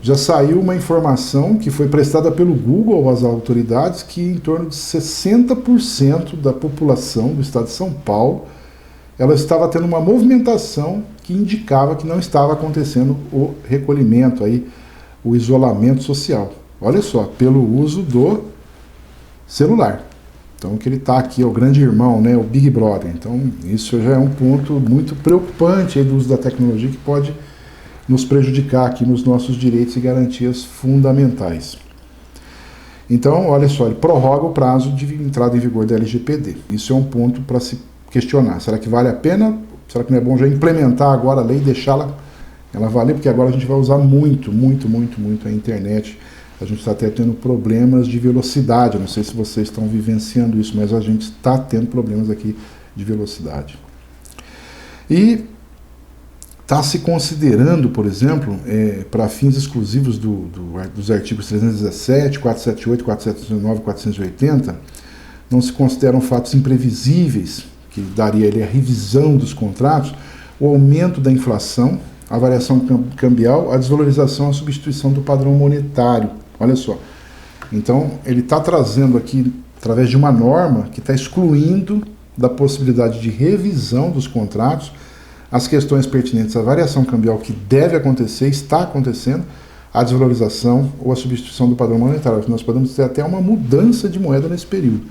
já saiu uma informação que foi prestada pelo Google às autoridades que em torno de 60% da população do estado de São Paulo ela estava tendo uma movimentação que indicava que não estava acontecendo o recolhimento, aí, o isolamento social. Olha só, pelo uso do celular. Então, que ele está aqui, é o grande irmão, né, o Big Brother. Então, isso já é um ponto muito preocupante aí do uso da tecnologia que pode nos prejudicar aqui nos nossos direitos e garantias fundamentais. Então, olha só, ele prorroga o prazo de entrada em vigor da LGPD. Isso é um ponto para se questionar. Será que vale a pena? Será que não é bom já implementar agora a lei e deixá-la ela valer? Porque agora a gente vai usar muito a internet. A gente está até tendo problemas de velocidade. Eu não sei se vocês estão vivenciando isso, mas a gente está tendo problemas aqui de velocidade. E está se considerando, por exemplo, para fins exclusivos dos artigos 317, 478, 479 e 480, não se consideram fatos imprevisíveis, que daria ali a revisão dos contratos, o aumento da inflação, a variação cambial, a desvalorização, a substituição do padrão monetário. Olha só. Então, ele está trazendo aqui, através de uma norma, que está excluindo da possibilidade de revisão dos contratos as questões pertinentes à variação cambial que deve acontecer, está acontecendo, a desvalorização ou a substituição do padrão monetário. Nós podemos ter até uma mudança de moeda nesse período.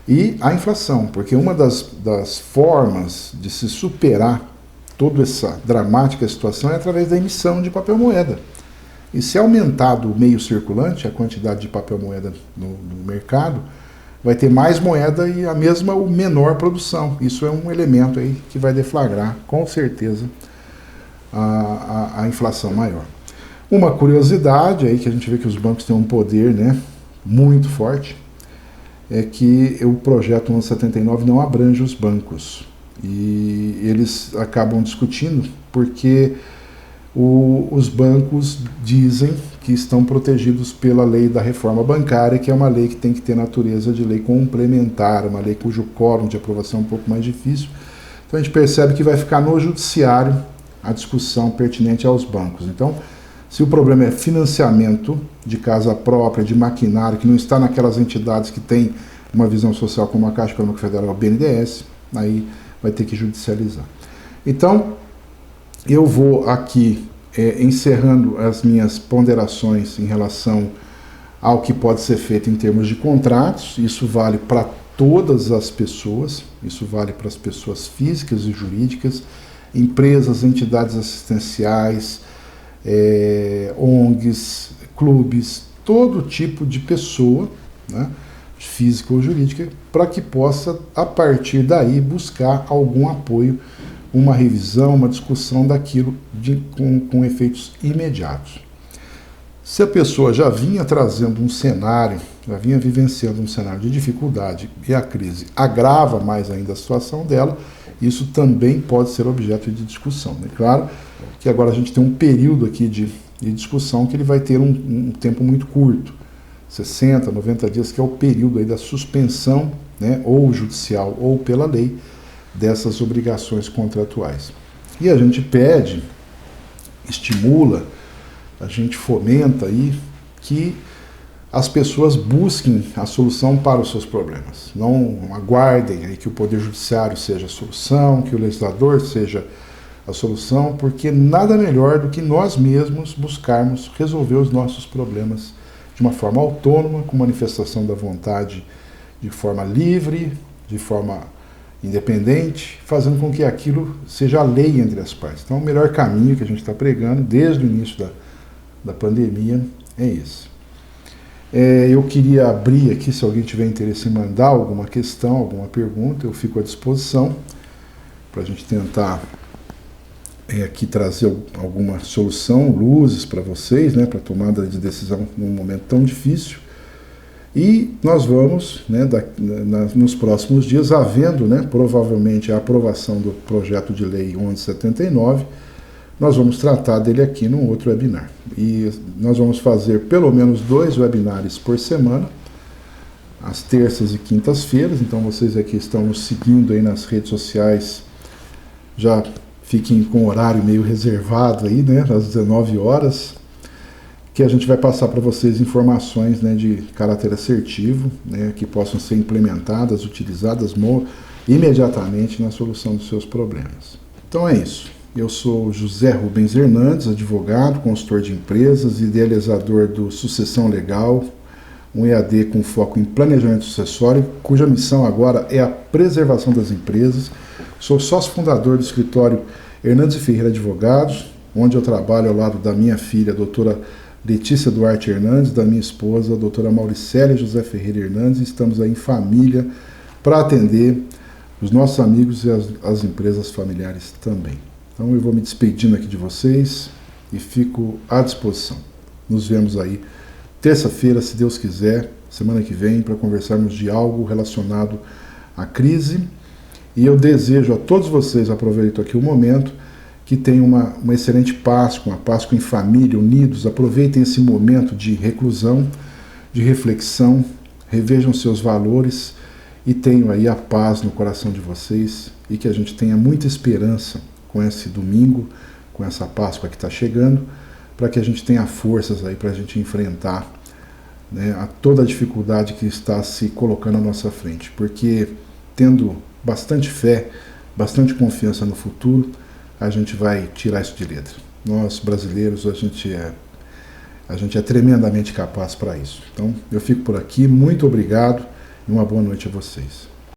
E a inflação, porque uma das formas de se superar toda essa dramática situação é através da emissão de papel moeda. E se aumentado o meio circulante, a quantidade de papel moeda no mercado, vai ter mais moeda e a mesma ou menor produção. Isso é um elemento aí que vai deflagrar, com certeza, a inflação maior. Uma curiosidade aí, que a gente vê que os bancos têm um poder, né, muito forte, é que o projeto 1179 não abrange os bancos. E eles acabam discutindo porque os bancos dizem que estão protegidos pela lei da reforma bancária, que é uma lei que tem que ter natureza de lei complementar, uma lei cujo quórum de aprovação é um pouco mais difícil. Então a gente percebe que vai ficar no judiciário a discussão pertinente aos bancos. Então, se o problema é financiamento de casa própria, de maquinário, que não está naquelas entidades que têm uma visão social como a Caixa Econômica Federal, o BNDES, aí vai ter que judicializar. Então, eu vou aqui encerrando as minhas ponderações em relação ao que pode ser feito em termos de contratos. Isso vale para todas as pessoas, isso vale para as pessoas físicas e jurídicas, empresas, entidades assistenciais, ONGs, clubes, todo tipo de pessoa, né, física ou jurídica, para que possa, a partir daí, buscar algum apoio, uma revisão, uma discussão daquilo com efeitos imediatos. Se a pessoa já vinha trazendo um cenário, já vinha vivenciando um cenário de dificuldade e a crise agrava mais ainda a situação dela, isso também pode ser objeto de discussão. É claro que agora a gente tem um período aqui de discussão que ele vai ter um tempo muito curto, 60, 90 dias, que é o período aí da suspensão, né, ou judicial ou pela lei, dessas obrigações contratuais. E a gente pede, estimula, a gente fomenta aí que as pessoas busquem a solução para os seus problemas. Não aguardem aí que o Poder Judiciário seja a solução, que o legislador seja a solução, porque nada melhor do que nós mesmos buscarmos resolver os nossos problemas de uma forma autônoma, com manifestação da vontade de forma livre, de forma independente, fazendo com que aquilo seja lei entre as partes. Então, o melhor caminho que a gente está pregando desde o início da pandemia é esse. Eu queria abrir aqui, se alguém tiver interesse em mandar alguma questão, alguma pergunta, eu fico à disposição para a gente tentar aqui trazer alguma solução, luzes para vocês, né, para tomada de decisão num momento tão difícil. E nós vamos, né, nos próximos dias, havendo, né, provavelmente a aprovação do projeto de lei 1179, nós vamos tratar dele aqui num outro webinar. E nós vamos fazer pelo menos 2 webinários por semana, às terças e quintas-feiras. Então vocês aqui estão nos seguindo aí nas redes sociais, já fiquem com o horário meio reservado aí, né, às 19 horas, que a gente vai passar para vocês informações, né, de caráter assertivo, né, que possam ser implementadas, utilizadas imediatamente na solução dos seus problemas. Então é isso. Eu sou José Rubens Hernandes, advogado, consultor de empresas, idealizador do Sucessão Legal, um EAD com foco em planejamento sucessório, cuja missão agora é a preservação das empresas. Sou sócio fundador do escritório Hernandes e Ferreira Advogados, onde eu trabalho ao lado da minha filha, a doutora Letícia Duarte Hernandes, da minha esposa, a doutora Mauricélia José Ferreira Hernandes. Estamos aí em família para atender os nossos amigos e as empresas familiares também. Então eu vou me despedindo aqui de vocês e fico à disposição. Nos vemos aí terça-feira, se Deus quiser, semana que vem, para conversarmos de algo relacionado à crise. E eu desejo a todos vocês, aproveito aqui o momento, que tenham uma excelente Páscoa, uma Páscoa em família, unidos. Aproveitem esse momento de reclusão, de reflexão, revejam seus valores e tenham aí a paz no coração de vocês e que a gente tenha muita esperança com esse domingo, com essa Páscoa que está chegando, para que a gente tenha forças aí para a gente enfrentar, né, toda a dificuldade que está se colocando à nossa frente. Porque tendo bastante fé, bastante confiança no futuro, a gente vai tirar isso de letra. Nós, brasileiros, a gente é tremendamente capaz para isso. Então, eu fico por aqui, muito obrigado e uma boa noite a vocês.